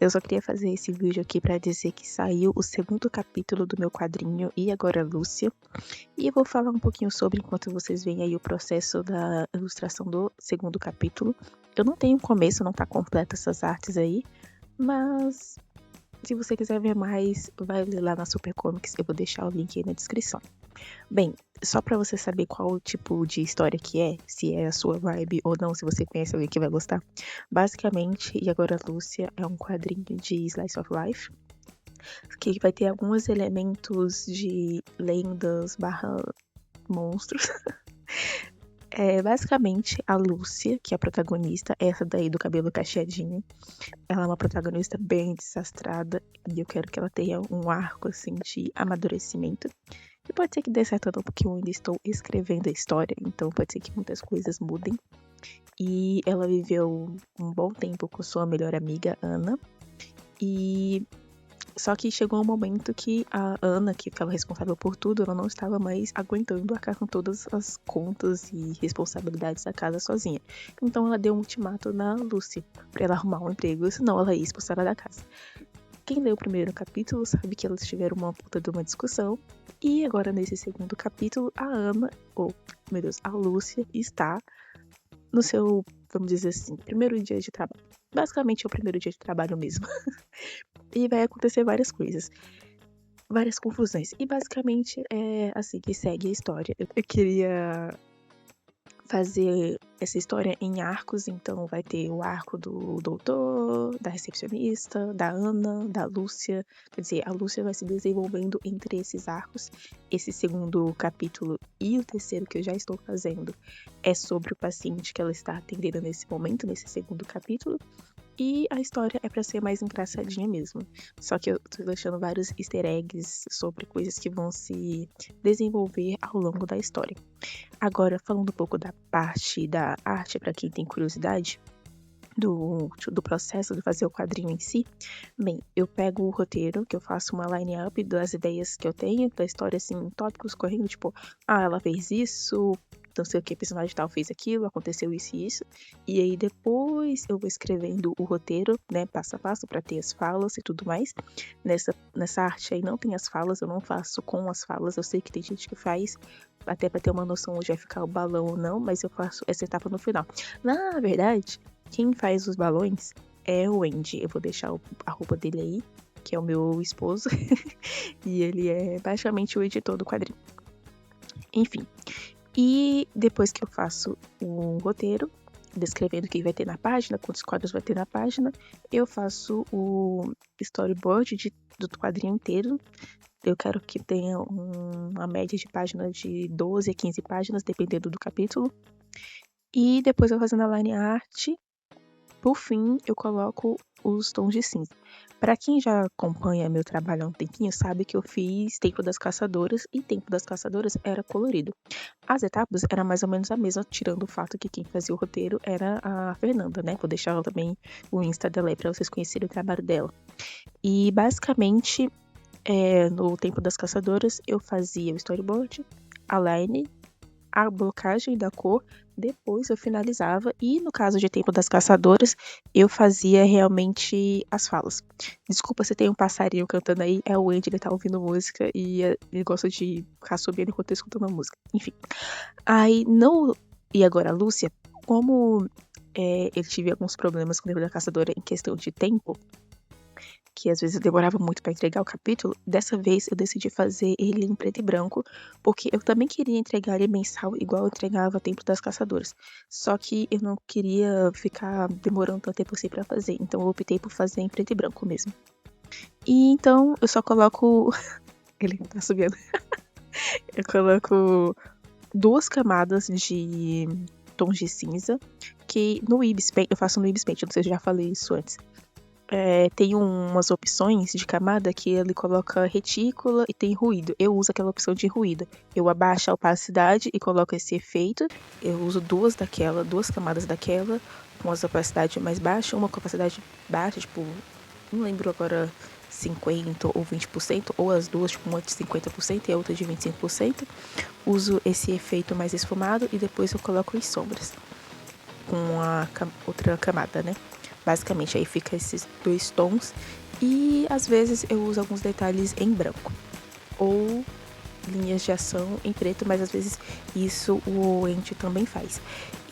eu só queria fazer esse vídeo aqui pra dizer que saiu o segundo capítulo do meu quadrinho E Agora Lúcia. E eu vou falar um pouquinho sobre enquanto vocês veem aí o processo da ilustração do segundo capítulo. Eu não tenho começo, não tá completa essas artes aí, mas se você quiser ver mais, vai ler lá na Super Comics, eu vou deixar o link aí na descrição. Bem, só pra você saber qual tipo de história que é, se é a sua vibe ou não, se você conhece alguém que vai gostar. Basicamente, E Agora Lúcia é um quadrinho de Slice of Life, que vai ter alguns elementos de lendas barra monstros. Basicamente, a Lúcia, que é a protagonista, essa daí do cabelo cacheadinho, ela é uma protagonista bem desastrada e eu quero que ela tenha um arco, assim, de amadurecimento. E pode ser que dê certo não, porque eu ainda estou escrevendo a história, então pode ser que muitas coisas mudem. E ela viveu um bom tempo com sua melhor amiga, Ana. E só que chegou um momento que a Ana, que ficava responsável por tudo, ela não estava mais aguentando arcar com todas as contas e responsabilidades da casa sozinha. Então ela deu um ultimato na Lucy pra ela arrumar um emprego, senão ela ia expulsar ela da casa. Quem leu o primeiro capítulo sabe que elas tiveram uma puta de uma discussão. E agora nesse segundo capítulo, a Ana, a Lúcia está no seu, vamos dizer assim, primeiro dia de trabalho. Basicamente é o primeiro dia de trabalho mesmo. E vai acontecer várias coisas, várias confusões. E basicamente é assim que segue a história. Eu queria fazer essa história em arcos, então vai ter o arco do doutor, da recepcionista, da Ana, da Lúcia. Quer dizer, a Lúcia vai se desenvolvendo entre esses arcos. Esse segundo capítulo e o terceiro que eu já estou fazendo é sobre o paciente que ela está atendendo nesse momento, nesse segundo capítulo. E a história é pra ser mais engraçadinha mesmo. Só que eu tô deixando vários easter eggs sobre coisas que vão se desenvolver ao longo da história. Agora, falando um pouco da parte da arte, pra quem tem curiosidade, do processo de fazer o quadrinho em si, bem, eu pego o roteiro, que eu faço uma line-up das ideias que eu tenho, da história, assim, tópicos correndo, tipo, ela fez isso, não sei o que, personagem tal fez aquilo, aconteceu isso e isso, e aí depois eu vou escrevendo o roteiro, né, passo a passo, pra ter as falas e tudo mais. Nessa arte aí não tem as falas, eu não faço com as falas, eu sei que tem gente que faz, até pra ter uma noção onde vai ficar o balão ou não, mas eu faço essa etapa no final. Na verdade, quem faz os balões é o Andy. Eu vou deixar a roupa dele aí, que é o meu esposo. E ele é basicamente o editor do quadrinho. Enfim. E depois que eu faço o roteiro, descrevendo o que vai ter na página, quantos quadros vai ter na página, eu faço o storyboard do quadrinho inteiro. Eu quero que tenha uma média de páginas de 12 a 15 páginas, dependendo do capítulo. E depois eu fazendo a line art. Por fim, eu coloco os tons de cinza. Para quem já acompanha meu trabalho há um tempinho, sabe que eu fiz Tempo das Caçadoras e Tempo das Caçadoras era colorido. As etapas eram mais ou menos a mesma, tirando o fato que quem fazia o roteiro era a Fernanda, né? Vou deixar também o Insta dela aí pra vocês conhecerem o trabalho dela. E basicamente, no Tempo das Caçadoras, eu fazia o storyboard, a line, a blocagem da cor, depois eu finalizava e no caso de Tempo das Caçadoras eu fazia realmente as falas. Desculpa se tem um passarinho cantando aí, é o Andy, ele tá ouvindo música e ele gosta de ficar subindo enquanto eu escutando a música. Enfim, aí no E Agora a Lúcia, como eu tive alguns problemas com o Tempo da Caçadora em questão de tempo, que às vezes eu demorava muito pra entregar o capítulo, dessa vez eu decidi fazer ele em preto e branco, porque eu também queria entregar ele mensal igual eu entregava Tempo das Caçadoras. Só que eu não queria ficar demorando tanto tempo assim pra fazer, então eu optei por fazer em preto e branco mesmo. E então eu só coloco. Ele tá subindo. Eu coloco 2 camadas de tons de cinza, que no Ibis Paint, eu faço no Ibis Paint, não sei se eu já falei isso antes. Tem umas opções de camada que ele coloca retícula e tem ruído. Eu uso aquela opção de ruído. Eu abaixo a opacidade e coloco esse efeito. Eu uso duas camadas daquela, com a opacidade mais baixa, uma com a opacidade baixa, tipo, não lembro agora, 50 ou 20%, ou as duas, tipo, uma de 50% e a outra de 25%. Uso esse efeito mais esfumado e depois eu coloco as sombras com a outra camada, né? Basicamente aí fica esses 2 tons. E às vezes eu uso alguns detalhes em branco. Ou linhas de ação em preto, mas às vezes isso o Ente também faz.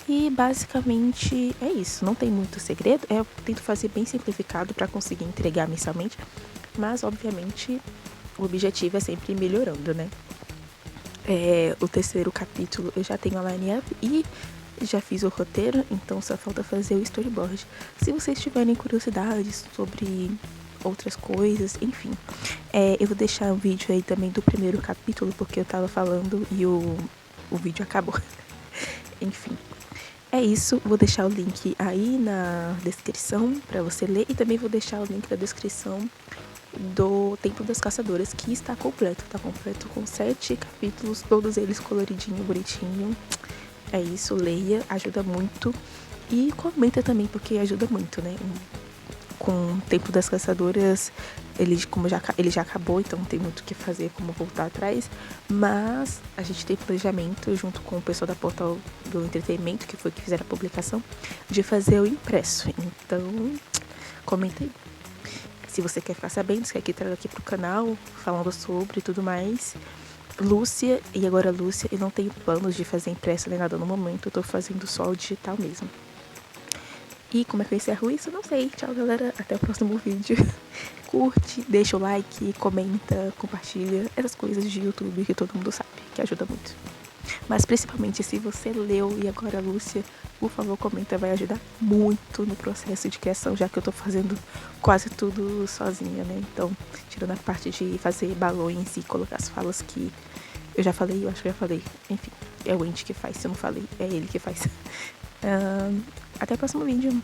E basicamente é isso, não tem muito segredo. Eu tento fazer bem simplificado para conseguir entregar mensalmente, mas obviamente o objetivo é sempre ir melhorando, né? O terceiro capítulo eu já tenho a line-up e já fiz o roteiro, então só falta fazer o storyboard. Se vocês tiverem curiosidades sobre outras coisas, enfim, eu vou deixar um vídeo aí também do primeiro capítulo, porque eu tava falando e o vídeo acabou. Enfim, é isso. Vou deixar o link aí na descrição para você ler e também vou deixar o link na descrição do Templo das Caçadoras, que está completo. Tá completo com 7 capítulos, todos eles coloridinho, bonitinho. É isso, leia, ajuda muito. E comenta também, porque ajuda muito, né? Com o Templo das Caçadoras, ele já acabou, então não tem muito o que fazer, como voltar atrás. Mas a gente tem planejamento, junto com o pessoal da Portal do Entretenimento, que foi que fizeram a publicação, de fazer o impresso. Então, comenta aí. Se você quer ficar sabendo, se quer que traga aqui pro canal, falando sobre e tudo mais. Lúcia, e agora Lúcia, eu não tenho planos de fazer impresso nem nada no momento, eu tô fazendo só o digital mesmo. E como é que eu encerro isso? Não sei. Tchau, galera. Até o próximo vídeo. Curte, deixa o like, comenta, compartilha. Essas coisas de YouTube que todo mundo sabe, que ajuda muito. Mas principalmente se você leu e agora Lúcia, por favor, comenta, vai ajudar muito no processo de criação, já que eu tô fazendo quase tudo sozinha, né? Então, tirando a parte de fazer balões e colocar as falas que eu já falei, eu acho que eu já falei. Enfim, é o Andy que faz, se eu não falei, é ele que faz. Até o próximo vídeo.